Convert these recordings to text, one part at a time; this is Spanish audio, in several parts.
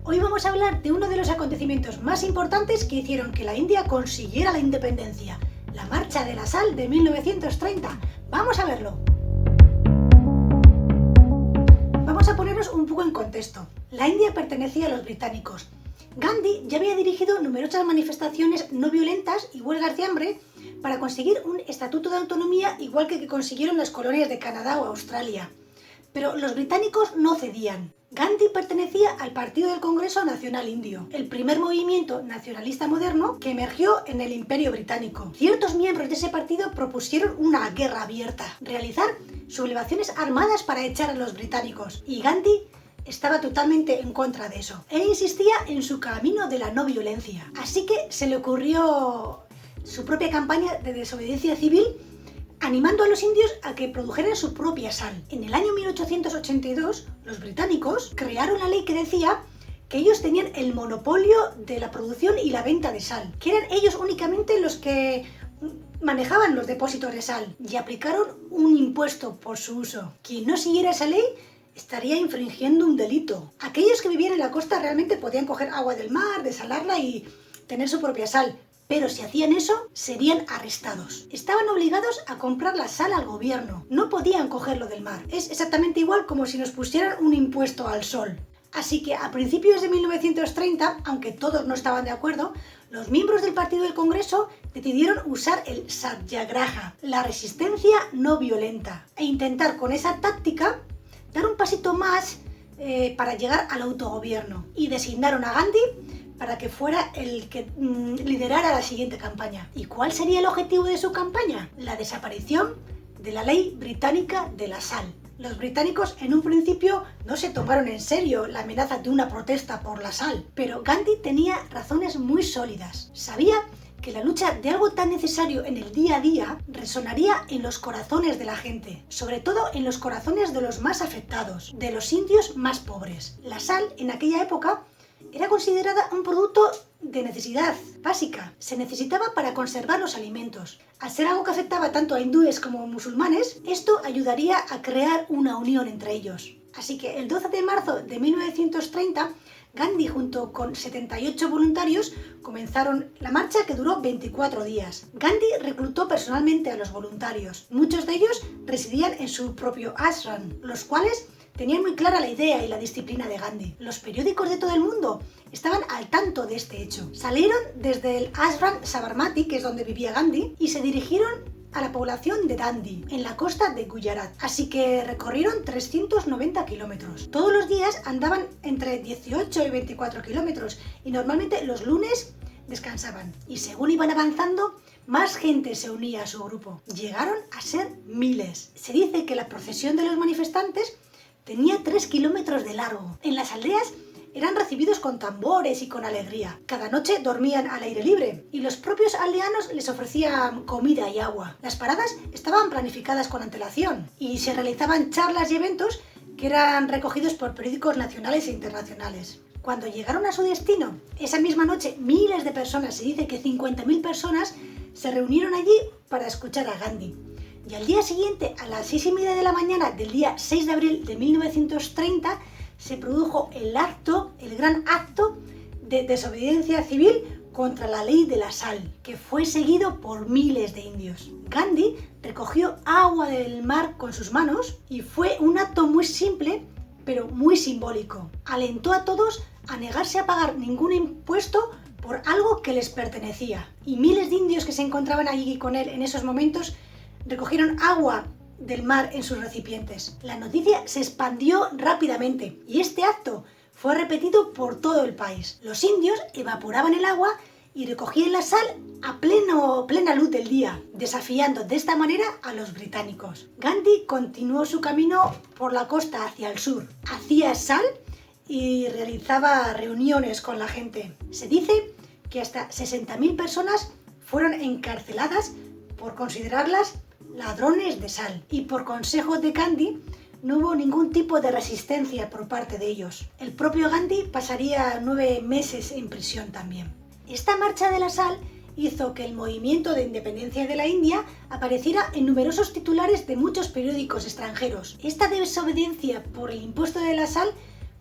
Hoy vamos a hablar de uno de los acontecimientos más importantes que hicieron que la India consiguiera la independencia, la Marcha de la Sal de 1930. ¡Vamos a verlo! Vamos a ponernos un poco en contexto. La India pertenecía a los británicos. Gandhi ya había dirigido numerosas manifestaciones no violentas y huelgas de hambre para conseguir un estatuto de autonomía igual que consiguieron las colonias de Canadá o Australia. Pero los británicos no cedían. Gandhi pertenecía al Partido del Congreso Nacional Indio, el primer movimiento nacionalista moderno que emergió en el Imperio Británico. Ciertos miembros de ese partido propusieron una guerra abierta, realizar sublevaciones armadas para echar a los británicos, y Gandhi estaba totalmente en contra de eso. Él insistía en su camino de la no violencia, así que se le ocurrió su propia campaña de desobediencia civil, animando a los indios a que produjeran su propia sal. En el año 1882, los británicos crearon la ley que decía que ellos tenían el monopolio de la producción y la venta de sal, que eran ellos únicamente los que manejaban los depósitos de sal, y aplicaron un impuesto por su uso. Quien no siguiera esa ley estaría infringiendo un delito. Aquellos que vivían en la costa realmente podían coger agua del mar, desalarla y tener su propia sal. Pero si hacían eso, serían arrestados. Estaban obligados a comprar la sal al gobierno. No podían cogerlo del mar. Es exactamente igual como si nos pusieran un impuesto al sol. Así que a principios de 1930, aunque todos no estaban de acuerdo, los miembros del Partido del Congreso decidieron usar el satyagraha, la resistencia no violenta, e intentar con esa táctica dar un pasito más para llegar al autogobierno. Y designaron a Gandhi para que fuera el que liderara la siguiente campaña. ¿Y cuál sería el objetivo de su campaña? La desaparición de la ley británica de la sal. Los británicos en un principio no se tomaron en serio la amenaza de una protesta por la sal, pero Gandhi tenía razones muy sólidas. Sabía que la lucha de algo tan necesario en el día a día resonaría en los corazones de la gente, sobre todo en los corazones de los más afectados, de los indios más pobres. La sal en aquella época era considerada un producto de necesidad básica. Se necesitaba para conservar los alimentos. Al ser algo que afectaba tanto a hindúes como a musulmanes, esto ayudaría a crear una unión entre ellos. Así que el 12 de marzo de 1930, Gandhi junto con 78 voluntarios comenzaron la marcha que duró 24 días. Gandhi reclutó personalmente a los voluntarios. Muchos de ellos residían en su propio ashram, los cuales tenían muy clara la idea y la disciplina de Gandhi. Los periódicos de todo el mundo estaban al tanto de este hecho. Salieron desde el ashram Sabarmati, que es donde vivía Gandhi, y se dirigieron a la población de Dandi, en la costa de Gujarat. Así que recorrieron 390 kilómetros. Todos los días andaban entre 18 y 24 kilómetros y normalmente los lunes descansaban. Y según iban avanzando, más gente se unía a su grupo. Llegaron a ser miles. Se dice que la procesión de los manifestantes tenía 3 kilómetros de largo. En las aldeas eran recibidos con tambores y con alegría. Cada noche dormían al aire libre y los propios aldeanos les ofrecían comida y agua. Las paradas estaban planificadas con antelación y se realizaban charlas y eventos que eran recogidos por periódicos nacionales e internacionales. Cuando llegaron a su destino, esa misma noche miles de personas, se dice que 50.000 personas, se reunieron allí para escuchar a Gandhi. Y al día siguiente, a las 6:30 de la mañana del día 6 de abril de 1930, se produjo el gran acto de desobediencia civil contra la ley de la sal, que fue seguido por miles de indios. Gandhi recogió agua del mar con sus manos y fue un acto muy simple, pero muy simbólico. Alentó a todos a negarse a pagar ningún impuesto por algo que les pertenecía. Y miles de indios que se encontraban allí con él en esos momentos recogieron agua del mar en sus recipientes. La noticia se expandió rápidamente y este acto fue repetido por todo el país. Los indios evaporaban el agua y recogían la sal a plena luz del día, desafiando de esta manera a los británicos. Gandhi continuó su camino por la costa hacia el sur. Hacía sal y realizaba reuniones con la gente. Se dice que hasta 60.000 personas fueron encarceladas por considerarlas ladrones de sal, y por consejo de Gandhi no hubo ningún tipo de resistencia por parte de ellos. El propio Gandhi pasaría 9 meses en prisión también. Esta marcha de la sal hizo que el movimiento de independencia de la India apareciera en numerosos titulares de muchos periódicos extranjeros. Esta desobediencia por el impuesto de la sal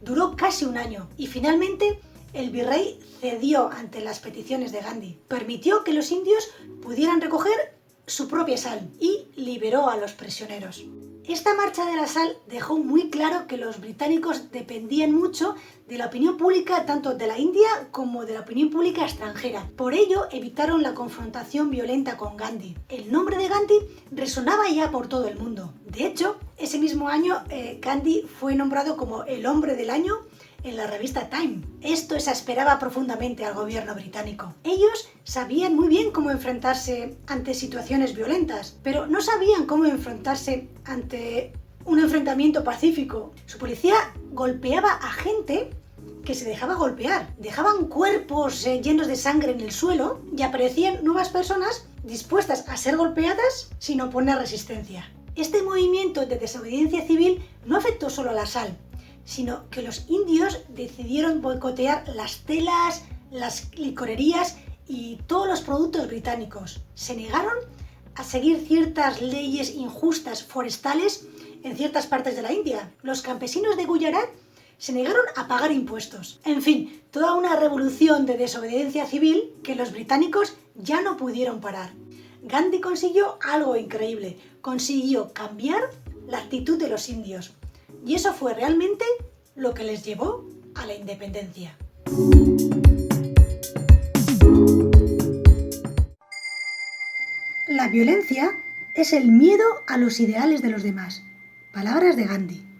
Duró casi un año y finalmente el virrey cedió ante las peticiones de Gandhi. Permitió que los indios pudieran recoger su propia sal y liberó a los prisioneros. Esta marcha de la sal dejó muy claro que los británicos dependían mucho de la opinión pública tanto de la India como de la opinión pública extranjera. Por ello evitaron la confrontación violenta con Gandhi. El nombre de Gandhi resonaba ya por todo el mundo. De hecho, ese mismo año Gandhi fue nombrado como el hombre del año en la revista Time. Esto exasperaba profundamente al gobierno británico. Ellos sabían muy bien cómo enfrentarse ante situaciones violentas, pero no sabían cómo enfrentarse ante un enfrentamiento pacífico. Su policía golpeaba a gente que se dejaba golpear. Dejaban cuerpos llenos de sangre en el suelo y aparecían nuevas personas dispuestas a ser golpeadas sin oponer resistencia. Este movimiento de desobediencia civil no afectó solo a la sal, sino que los indios decidieron boicotear las telas, las licorerías y todos los productos británicos. Se negaron a seguir ciertas leyes injustas forestales en ciertas partes de la India. Los campesinos de Gujarat se negaron a pagar impuestos. En fin, toda una revolución de desobediencia civil que los británicos ya no pudieron parar. Gandhi consiguió algo increíble. Consiguió cambiar la actitud de los indios. Y eso fue realmente lo que les llevó a la independencia. La violencia es el miedo a los ideales de los demás. Palabras de Gandhi.